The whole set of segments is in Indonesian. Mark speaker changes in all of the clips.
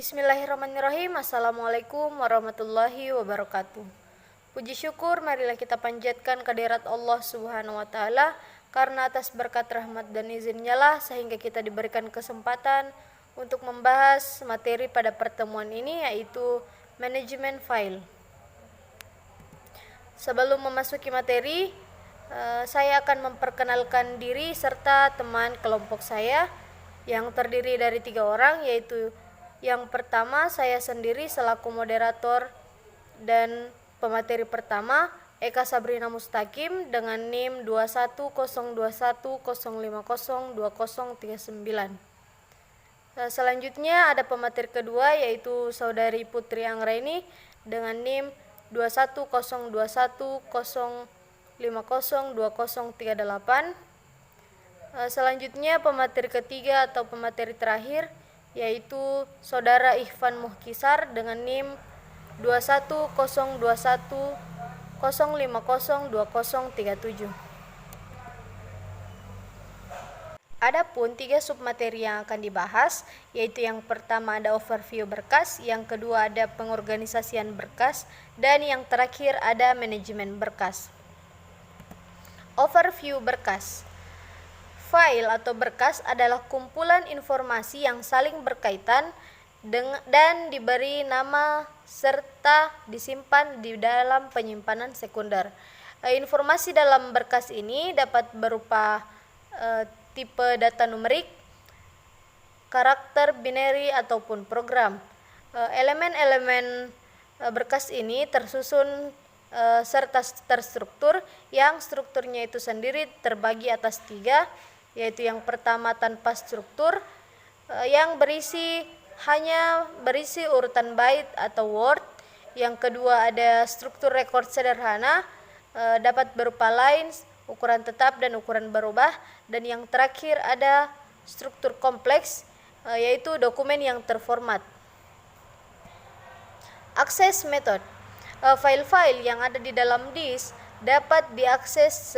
Speaker 1: Bismillahirrahmanirrahim. Assalamualaikum warahmatullahi wabarakatuh. Puji syukur marilah kita panjatkan kehadirat Allah Subhanahu wa taala, karena atas berkat rahmat dan izinnya lah sehingga kita diberikan kesempatan untuk membahas materi pada pertemuan ini, yaitu manajemen file. Sebelum memasuki materi, saya akan memperkenalkan diri serta teman kelompok saya yang terdiri dari 3 orang, yaitu yang pertama saya sendiri selaku moderator dan pemateri pertama, Eka Sabrina Mustaqim dengan NIM 2102105020039. Selanjutnya ada pemateri kedua, yaitu Saudari Putri Anggraini dengan NIM 2102105020038. Selanjutnya pemateri ketiga atau pemateri terakhir, yaitu Saudara Ikhwan Muhkisar dengan NIM 2102105020037. Adapun 3 submateri yang akan dibahas, yaitu yang pertama ada overview berkas, yang kedua ada pengorganisasian berkas, dan yang terakhir ada manajemen berkas. Overview berkas. File atau berkas adalah kumpulan informasi yang saling berkaitan dan diberi nama serta disimpan di dalam penyimpanan sekunder. Informasi dalam berkas ini dapat berupa tipe data numerik, karakter binary ataupun program. Elemen-elemen berkas ini tersusun serta terstruktur, yang strukturnya itu sendiri terbagi atas 3, yaitu yang pertama tanpa struktur, yang hanya berisi urutan byte atau word. Yang kedua ada struktur record sederhana, dapat berupa lines, ukuran tetap dan ukuran berubah. Dan yang terakhir ada struktur kompleks, yaitu dokumen yang terformat. Akses method. File-file yang ada di dalam disk dapat diakses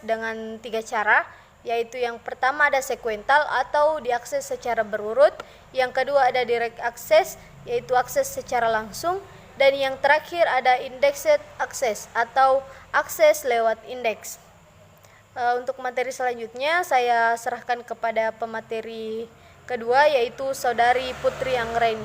Speaker 1: dengan 3 cara, yaitu yang pertama ada sequential atau diakses secara berurut, yang kedua ada direct access yaitu akses secara langsung, dan yang terakhir ada indexed access atau akses lewat indeks. Untuk materi selanjutnya saya serahkan kepada pemateri kedua, yaitu Saudari Putri Anggraini.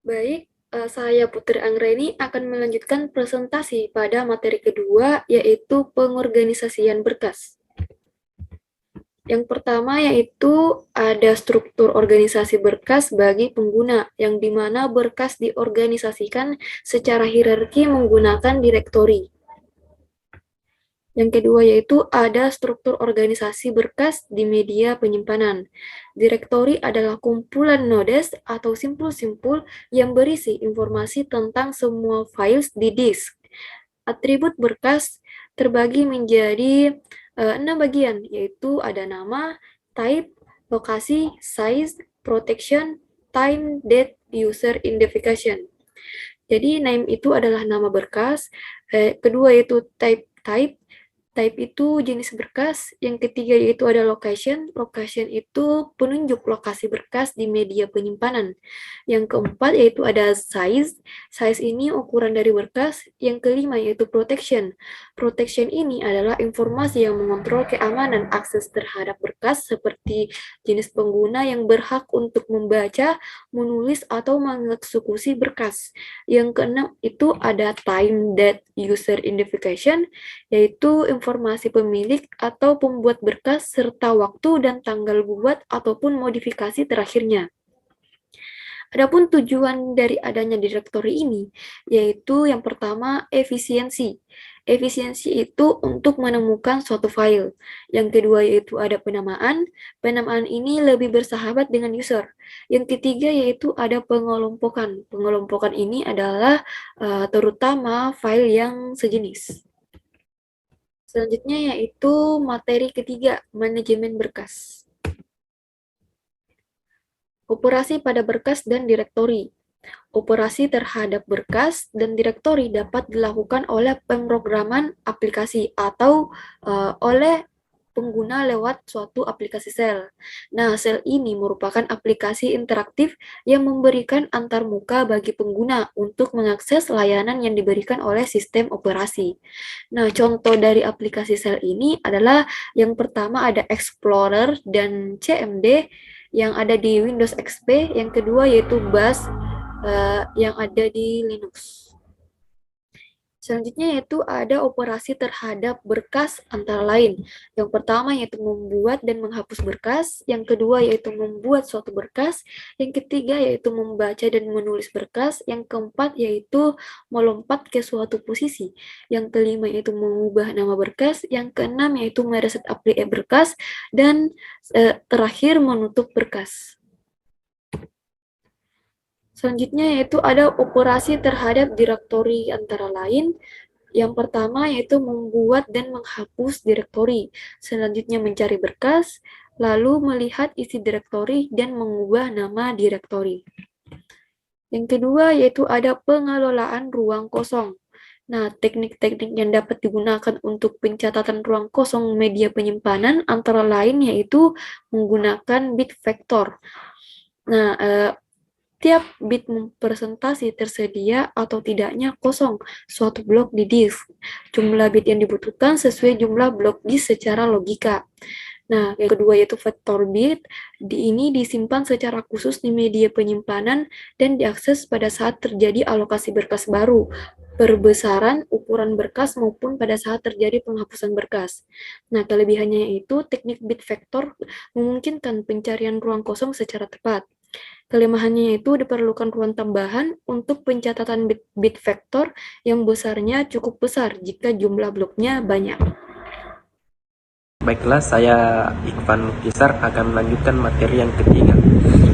Speaker 2: Baik, saya Putri Anggraini akan melanjutkan presentasi pada materi kedua, yaitu pengorganisasian berkas. Yang pertama yaitu ada struktur organisasi berkas bagi pengguna, yang dimana berkas diorganisasikan secara hierarki menggunakan direktori. Yang kedua yaitu ada struktur organisasi berkas di media penyimpanan. Direktori adalah kumpulan nodes atau simpul-simpul yang berisi informasi tentang semua files di disk. Atribut berkas terbagi menjadi 6 bagian, yaitu ada nama, type, lokasi, size, protection, time, date, user identification. Jadi name itu adalah nama berkas, kedua yaitu type itu jenis berkas, yang ketiga yaitu ada location itu penunjuk lokasi berkas di media penyimpanan. Yang keempat yaitu ada size ini ukuran dari berkas. Yang kelima yaitu protection ini adalah informasi yang mengontrol keamanan akses terhadap berkas, seperti jenis pengguna yang berhak untuk membaca, menulis, atau mengeksekusi berkas. Yang keenam itu ada time, date, user identification, yaitu informasi pemilik atau pembuat berkas serta waktu dan tanggal buat ataupun modifikasi terakhirnya. Adapun tujuan dari adanya direktori ini, yaitu yang pertama efisiensi. Efisiensi itu untuk menemukan suatu file. Yang kedua yaitu ada penamaan. Penamaan ini lebih bersahabat dengan user. Yang ketiga yaitu ada pengelompokan. Pengelompokan ini adalah terutama file yang sejenis. Selanjutnya yaitu materi ketiga, manajemen berkas. Operasi pada berkas dan direktori. Operasi terhadap berkas dan direktori dapat dilakukan oleh pemrograman aplikasi atau oleh pengguna lewat suatu aplikasi sel. Nah, sel ini merupakan aplikasi interaktif yang memberikan antarmuka bagi pengguna untuk mengakses layanan yang diberikan oleh sistem operasi. Nah, contoh dari aplikasi sel ini adalah yang pertama ada Explorer dan CMD yang ada di Windows XP, yang kedua yaitu Bash yang ada di Linux. Selanjutnya yaitu ada operasi terhadap berkas antara lain. Yang pertama yaitu membuat dan menghapus berkas, yang kedua yaitu membuat suatu berkas, yang ketiga yaitu membaca dan menulis berkas, yang keempat yaitu melompat ke suatu posisi, yang kelima yaitu mengubah nama berkas, yang keenam yaitu mereset aplikasi berkas, dan terakhir menutup berkas. Selanjutnya yaitu ada operasi terhadap direktori antara lain. Yang pertama yaitu membuat dan menghapus direktori. Selanjutnya mencari berkas, lalu melihat isi direktori dan mengubah nama direktori. Yang kedua yaitu ada pengelolaan ruang kosong. Nah, teknik-teknik yang dapat digunakan untuk pencatatan ruang kosong media penyimpanan antara lain yaitu menggunakan bit vektor. Nah, tiap bit presentasi tersedia atau tidaknya kosong suatu blok di disk. Jumlah bit yang dibutuhkan sesuai jumlah blok disk secara logika. Nah, yang kedua yaitu vektor bit. Ini disimpan secara khusus di media penyimpanan dan diakses pada saat terjadi alokasi berkas baru, perbesaran ukuran berkas maupun pada saat terjadi penghapusan berkas. Nah, kelebihannya yaitu teknik bit vektor memungkinkan pencarian ruang kosong secara tepat. Kelemahannya itu diperlukan ruang tambahan untuk pencatatan bit vektor yang besarnya cukup besar jika jumlah bloknya banyak.
Speaker 3: Baiklah, saya Ikhwan Lukisar akan melanjutkan materi yang ketiga,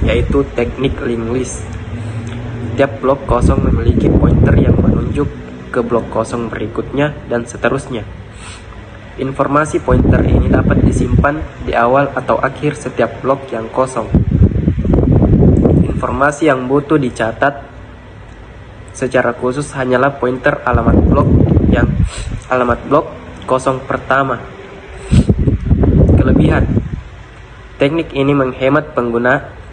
Speaker 3: yaitu teknik linked list. Tiap blok kosong memiliki pointer yang menunjuk ke blok kosong berikutnya dan seterusnya. Informasi pointer ini dapat disimpan di awal atau akhir setiap blok yang kosong. Informasi yang butuh dicatat secara khusus hanyalah pointer alamat blok kosong pertama. Kelebihan teknik ini menghemat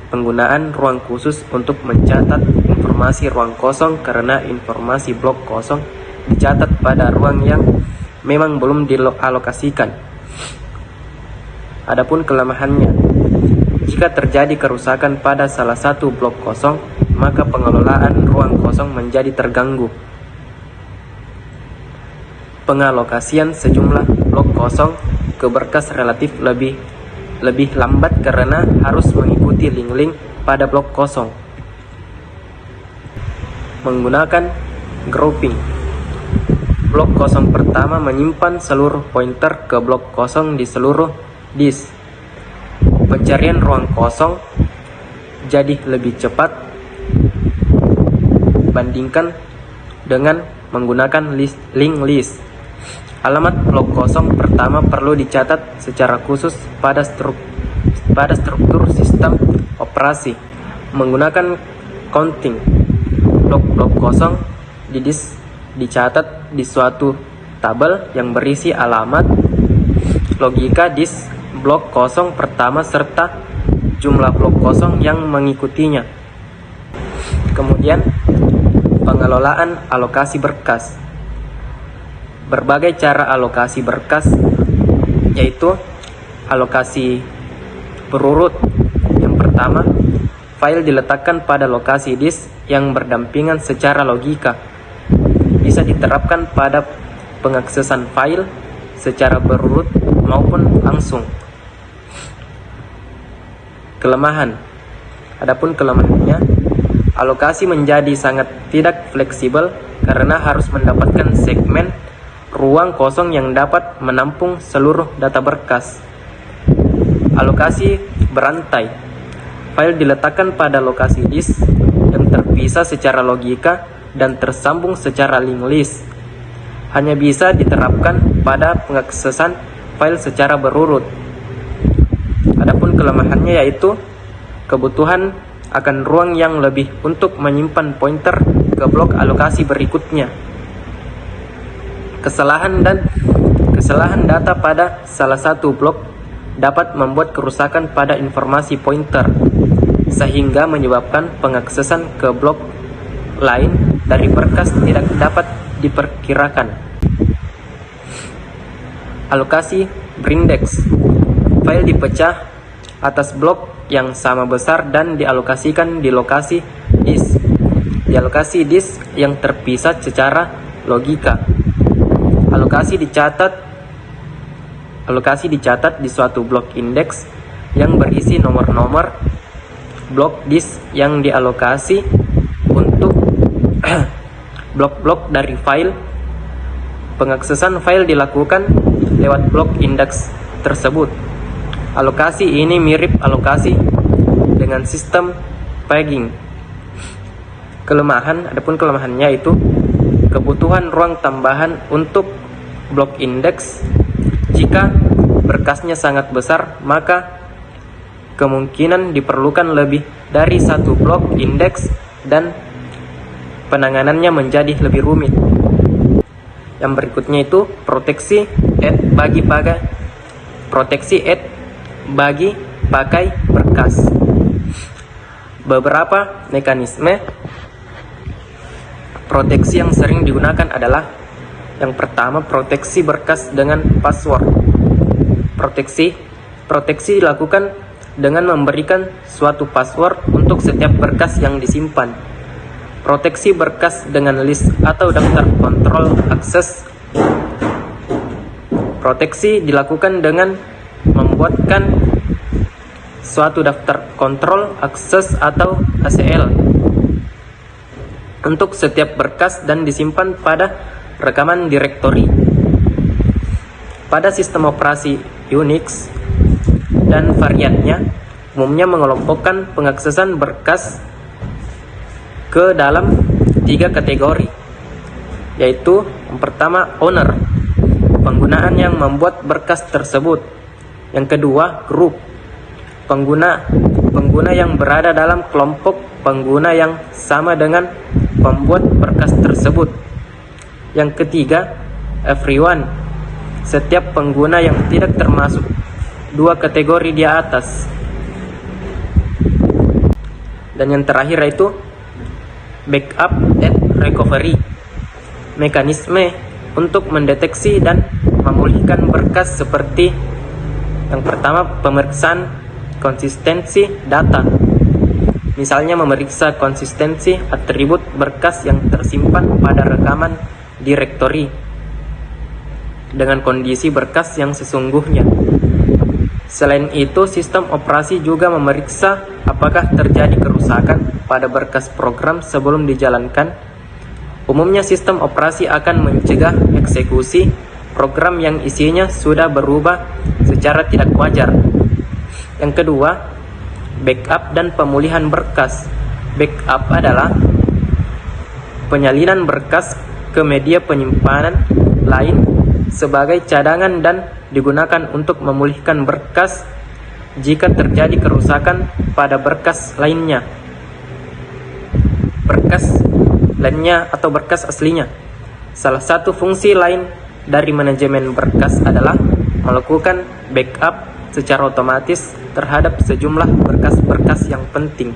Speaker 3: penggunaan ruang khusus untuk mencatat informasi ruang kosong karena informasi blok kosong dicatat pada ruang yang memang belum dialokasikan. Adapun kelemahannya, jika terjadi kerusakan pada salah satu blok kosong, maka pengelolaan ruang kosong menjadi terganggu. Pengalokasian sejumlah blok kosong ke berkas relatif lebih lambat karena harus mengikuti link-link pada blok kosong. Menggunakan grouping. Blok kosong pertama menyimpan seluruh pointer ke blok kosong di seluruh disk. Pencarian ruang kosong jadi lebih cepat bandingkan dengan menggunakan linked list. Alamat blok kosong pertama perlu dicatat secara khusus pada struktur sistem operasi. Menggunakan counting, blok-blok kosong di disk dicatat di suatu tabel yang berisi alamat logika disk blok kosong pertama serta jumlah blok kosong yang mengikutinya. Kemudian, pengelolaan alokasi berkas. Berbagai cara alokasi berkas, yaitu alokasi berurut. Yang pertama, file diletakkan pada lokasi disk yang berdampingan secara logika. Bisa diterapkan pada pengaksesan file secara berurut maupun langsung. Kelemahan. Adapun kelemahannya, alokasi menjadi sangat tidak fleksibel karena harus mendapatkan segmen ruang kosong yang dapat menampung seluruh data berkas. Alokasi berantai. File diletakkan pada lokasi disk yang terpisah secara logika dan tersambung secara linked list. Hanya bisa diterapkan pada pengaksesan file secara berurut. Adapun kelemahannya yaitu kebutuhan akan ruang yang lebih untuk menyimpan pointer ke blok alokasi berikutnya. Kesalahan dan Kesalahan data pada salah satu blok dapat membuat kerusakan pada informasi pointer, sehingga menyebabkan pengaksesan ke blok lain dari berkas tidak dapat diperkirakan. Alokasi berindex. File dipecah atas blok yang sama besar dan dialokasikan di lokasi disk. Di alokasi disk yang terpisah secara logika. Alokasi dicatat di suatu blok indeks yang berisi nomor-nomor blok disk yang dialokasi untuk blok-blok dari file. Pengaksesan file dilakukan lewat blok indeks tersebut. Alokasi ini mirip alokasi dengan sistem pegging. Adapun kelemahannya itu kebutuhan ruang tambahan untuk blok indeks. Jika berkasnya sangat besar, maka kemungkinan diperlukan lebih dari satu blok indeks dan penanganannya menjadi lebih rumit. Yang berikutnya itu proteksi bagi pakai berkas. Beberapa mekanisme proteksi yang sering digunakan adalah: yang pertama, proteksi berkas dengan password. Proteksi dilakukan dengan memberikan suatu password untuk setiap berkas yang disimpan. Proteksi berkas dengan list atau daftar kontrol akses. Proteksi dilakukan dengan membuatkan suatu daftar kontrol akses atau ACL untuk setiap berkas dan disimpan pada rekaman direktori. Pada sistem operasi Unix dan variannya, umumnya mengelompokkan pengaksesan berkas ke dalam 3 kategori, yaitu yang pertama owner, penggunaan yang membuat berkas tersebut. Yang kedua, group, pengguna yang berada dalam kelompok pengguna yang sama dengan pembuat berkas tersebut. Yang ketiga, everyone, setiap pengguna yang tidak termasuk 2 kategori di atas. Dan yang terakhir yaitu backup and recovery, mekanisme untuk mendeteksi dan memulihkan berkas seperti yang pertama, pemeriksaan konsistensi data. Misalnya memeriksa konsistensi atribut berkas yang tersimpan pada rekaman direktori dengan kondisi berkas yang sesungguhnya. Selain itu, sistem operasi juga memeriksa apakah terjadi kerusakan pada berkas program sebelum dijalankan. Umumnya sistem operasi akan mencegah eksekusi program yang isinya sudah berubah secara tidak wajar. Yang kedua, backup dan pemulihan berkas. Backup adalah penyalinan berkas ke media penyimpanan lain sebagai cadangan dan digunakan untuk memulihkan berkas jika terjadi kerusakan pada berkas lainnya. Atau berkas aslinya. Salah satu fungsi lain dari manajemen berkas adalah melakukan backup secara otomatis terhadap sejumlah berkas-berkas yang penting.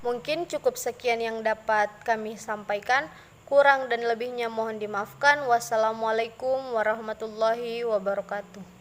Speaker 1: Mungkin cukup sekian yang dapat kami sampaikan. Kurang dan lebihnya mohon dimaafkan. Wassalamualaikum warahmatullahi wabarakatuh.